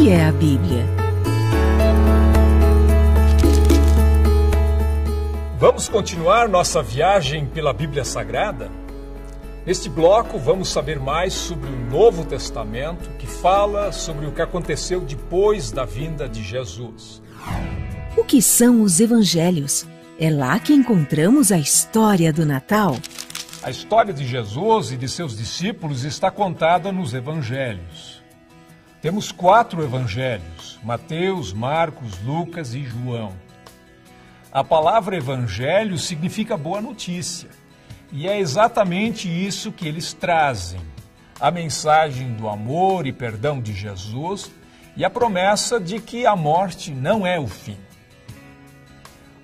que é a Bíblia? Vamos continuar nossa viagem pela Bíblia Sagrada? Neste bloco, vamos saber mais sobre o Novo Testamento, que fala sobre o que aconteceu depois da vinda de Jesus. O que são os Evangelhos? É lá que encontramos a história do Natal. A história de Jesus e de seus discípulos está contada nos Evangelhos. Temos 4 Evangelhos: Mateus, Marcos, Lucas e João. A palavra Evangelho significa boa notícia. E é exatamente isso que eles trazem: a mensagem do amor e perdão de Jesus e a promessa de que a morte não é o fim.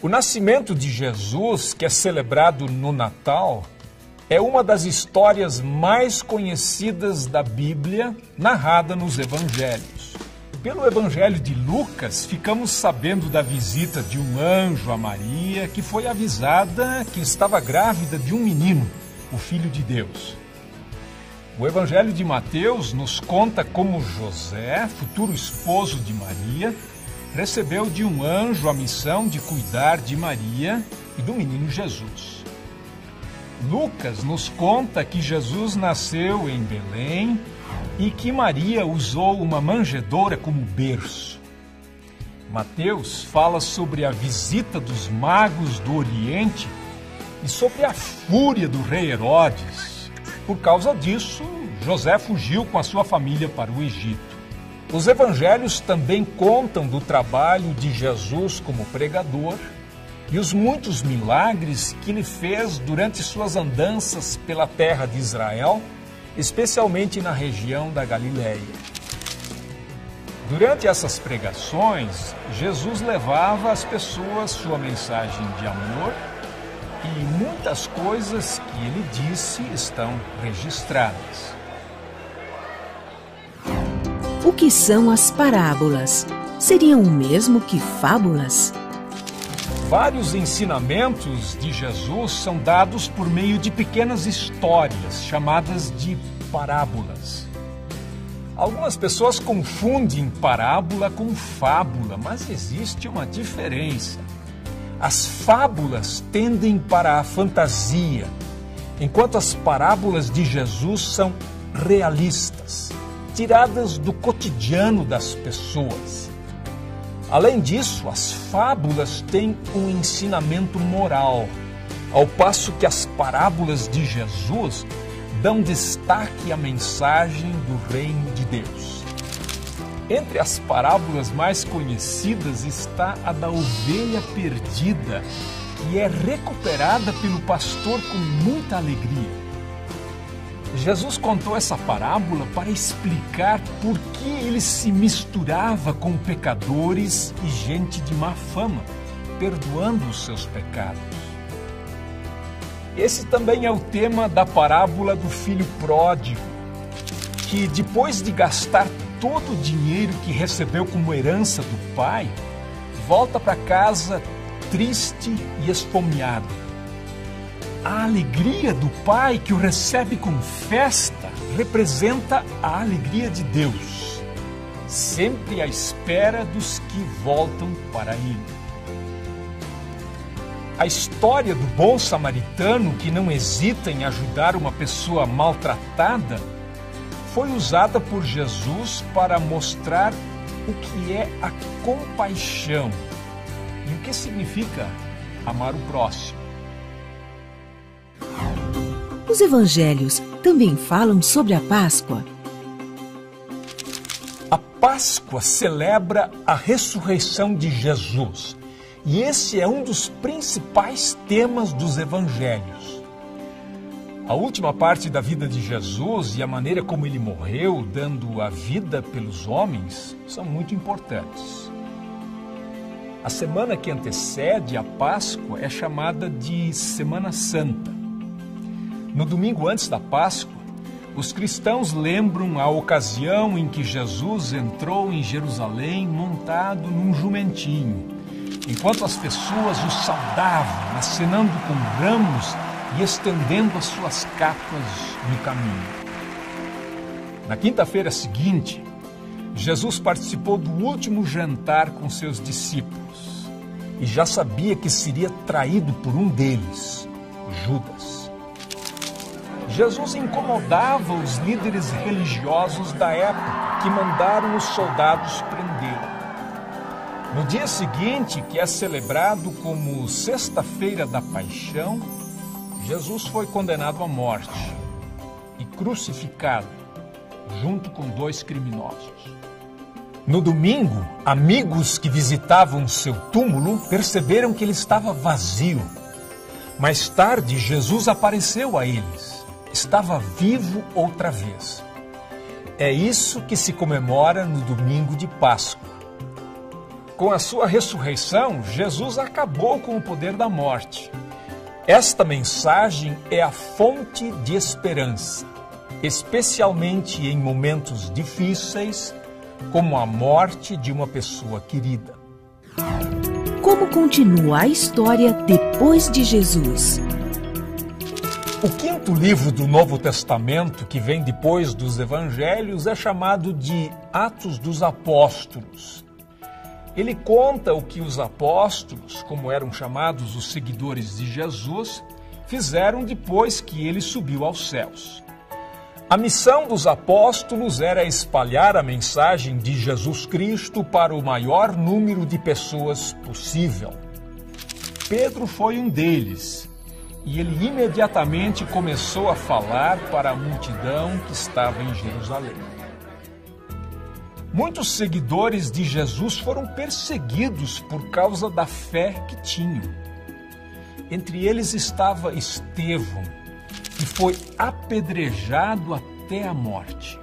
O nascimento de Jesus, que é celebrado no Natal, é uma das histórias mais conhecidas da Bíblia, narrada nos Evangelhos. Pelo Evangelho de Lucas, ficamos sabendo da visita de um anjo a Maria, que foi avisada que estava grávida de um menino, o Filho de Deus. O Evangelho de Mateus nos conta como José, futuro esposo de Maria, recebeu de um anjo a missão de cuidar de Maria e do menino Jesus. Lucas nos conta que Jesus nasceu em Belém e que Maria usou uma manjedoura como berço. Mateus fala sobre a visita dos magos do Oriente e sobre a fúria do rei Herodes. Por causa disso, José fugiu com a sua família para o Egito. Os evangelhos também contam do trabalho de Jesus como pregador e os muitos milagres que ele fez durante suas andanças pela terra de Israel, especialmente na região da Galileia. Durante essas pregações, Jesus levava às pessoas sua mensagem de amor e muitas coisas que ele disse estão registradas. O que são as parábolas? Seriam o mesmo que fábulas? Vários ensinamentos de Jesus são dados por meio de pequenas histórias, chamadas de parábolas. Algumas pessoas confundem parábola com fábula, mas existe uma diferença. As fábulas tendem para a fantasia, enquanto as parábolas de Jesus são realistas, tiradas do cotidiano das pessoas. Além disso, as fábulas têm um ensinamento moral, ao passo que as parábolas de Jesus dão destaque à mensagem do Reino de Deus. Entre as parábolas mais conhecidas está a da ovelha perdida, que é recuperada pelo pastor com muita alegria. Jesus contou essa parábola para explicar por que ele se misturava com pecadores e gente de má fama, perdoando os seus pecados. Esse também é o tema da parábola do filho pródigo, que depois de gastar todo o dinheiro que recebeu como herança do pai, volta para casa triste e esfomeado. A alegria do pai que o recebe com festa representa a alegria de Deus, sempre à espera dos que voltam para ele. A história do bom samaritano que não hesita em ajudar uma pessoa maltratada foi usada por Jesus para mostrar o que é a compaixão e o que significa amar o próximo. Os evangelhos também falam sobre a Páscoa. A Páscoa celebra a ressurreição de Jesus, e esse é um dos principais temas dos evangelhos. A última parte da vida de Jesus e a maneira como ele morreu, dando a vida pelos homens, são muito importantes. A semana que antecede a Páscoa é chamada de Semana Santa. No domingo antes da Páscoa, os cristãos lembram a ocasião em que Jesus entrou em Jerusalém montado num jumentinho, enquanto as pessoas o saudavam, acenando com ramos e estendendo as suas capas no caminho. Na quinta-feira seguinte, Jesus participou do último jantar com seus discípulos e já sabia que seria traído por um deles, Judas. Jesus incomodava os líderes religiosos da época, que mandaram os soldados prendê-lo. No dia seguinte, que é celebrado como Sexta-feira da Paixão, Jesus foi condenado à morte e crucificado, junto com 2 criminosos. No domingo, amigos que visitavam seu túmulo perceberam que ele estava vazio. Mais tarde, Jesus apareceu a eles. Estava vivo outra vez. É isso que se comemora no domingo de Páscoa. Com a sua ressurreição, Jesus acabou com o poder da morte. Esta mensagem é a fonte de esperança, especialmente em momentos difíceis, como a morte de uma pessoa querida. Como continua a história depois de Jesus? O 5º livro do Novo Testamento, que vem depois dos Evangelhos, é chamado de Atos dos Apóstolos. Ele conta o que os apóstolos, como eram chamados os seguidores de Jesus, fizeram depois que ele subiu aos céus. A missão dos apóstolos era espalhar a mensagem de Jesus Cristo para o maior número de pessoas possível. Pedro foi um deles, e ele imediatamente começou a falar para a multidão que estava em Jerusalém. Muitos seguidores de Jesus foram perseguidos por causa da fé que tinham. Entre eles estava Estevão, que foi apedrejado até a morte.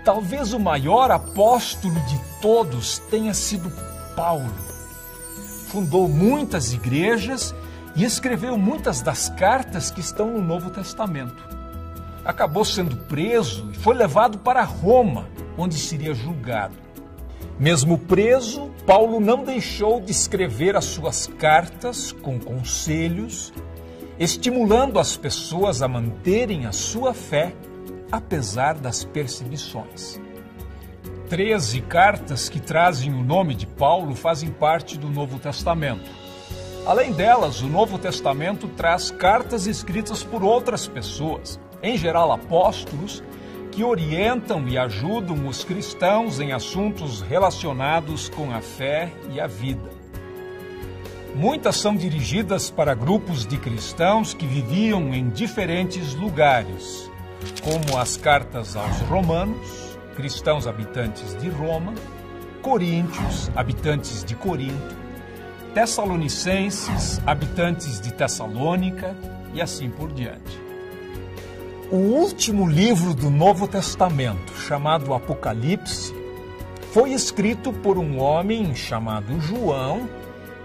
Talvez o maior apóstolo de todos tenha sido Paulo. Fundou muitas igrejas e escreveu muitas das cartas que estão no Novo Testamento. Acabou sendo preso e foi levado para Roma, onde seria julgado. Mesmo preso, Paulo não deixou de escrever as suas cartas com conselhos, estimulando as pessoas a manterem a sua fé, apesar das perseguições. 13 cartas que trazem o nome de Paulo fazem parte do Novo Testamento. Além delas, o Novo Testamento traz cartas escritas por outras pessoas, em geral apóstolos, que orientam e ajudam os cristãos em assuntos relacionados com a fé e a vida. Muitas são dirigidas para grupos de cristãos que viviam em diferentes lugares, como as cartas aos Romanos, cristãos habitantes de Roma, Coríntios, habitantes de Corinto, Tessalonicenses, habitantes de Tessalônica e assim por diante. O último livro do Novo Testamento, chamado Apocalipse, foi escrito por um homem chamado João,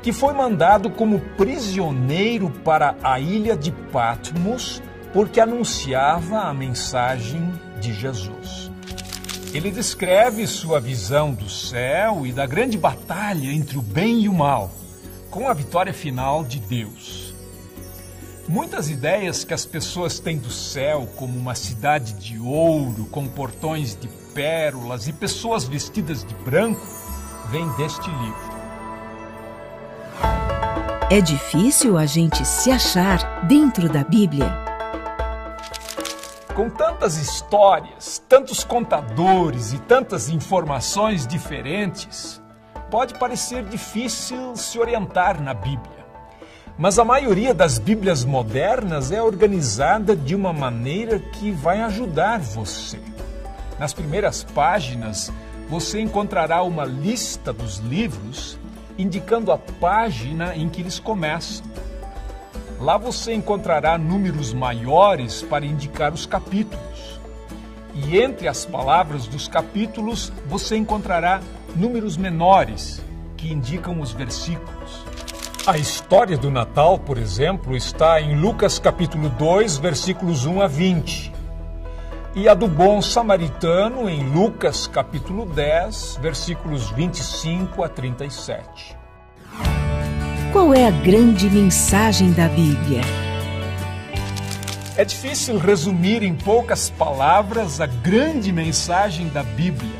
que foi mandado como prisioneiro para a ilha de Patmos, porque anunciava a mensagem de Jesus. Ele descreve sua visão do céu e da grande batalha entre o bem e o mal, com a vitória final de Deus. Muitas ideias que as pessoas têm do céu, como uma cidade de ouro, com portões de pérolas e pessoas vestidas de branco, vêm deste livro. É difícil a gente se achar dentro da Bíblia. Com tantas histórias, tantos contadores e tantas informações diferentes, pode parecer difícil se orientar na Bíblia. Mas a maioria das Bíblias modernas é organizada de uma maneira que vai ajudar você. Nas primeiras páginas, você encontrará uma lista dos livros, indicando a página em que eles começam. Lá você encontrará números maiores para indicar os capítulos. E entre as palavras dos capítulos, você encontrará números menores, que indicam os versículos. A história do Natal, por exemplo, está em Lucas capítulo 2, versículos 1 a 20. E a do bom samaritano em Lucas capítulo 10, versículos 25 a 37. Qual é a grande mensagem da Bíblia? É difícil resumir em poucas palavras a grande mensagem da Bíblia.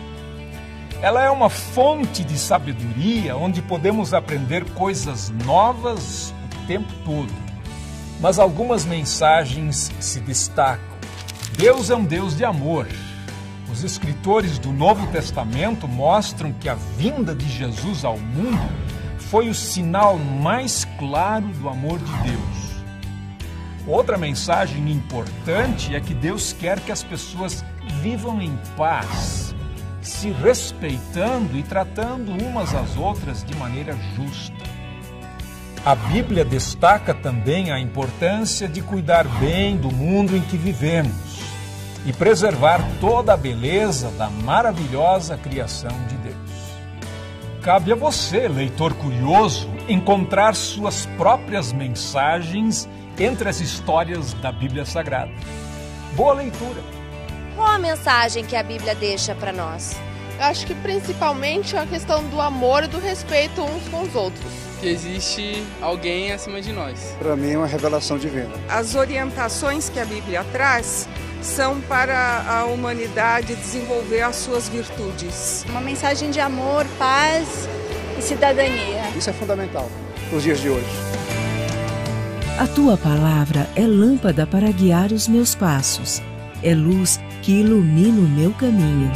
Ela é uma fonte de sabedoria onde podemos aprender coisas novas o tempo todo. Mas algumas mensagens se destacam. Deus é um Deus de amor. Os escritores do Novo Testamento mostram que a vinda de Jesus ao mundo foi o sinal mais claro do amor de Deus. Outra mensagem importante é que Deus quer que as pessoas vivam em paz, se respeitando e tratando umas às outras de maneira justa. A Bíblia destaca também a importância de cuidar bem do mundo em que vivemos e preservar toda a beleza da maravilhosa criação de Deus. Cabe a você, leitor curioso, encontrar suas próprias mensagens entre as histórias da Bíblia Sagrada. Boa leitura! Qual a mensagem que a Bíblia deixa para nós? Eu acho que principalmente a questão do amor e do respeito uns com os outros. Que existe alguém acima de nós. Para mim é uma revelação divina. As orientações que a Bíblia traz são para a humanidade desenvolver as suas virtudes. Uma mensagem de amor, paz e cidadania. Isso é fundamental nos dias de hoje. A tua palavra é lâmpada para guiar os meus passos, é luz que ilumina o meu caminho.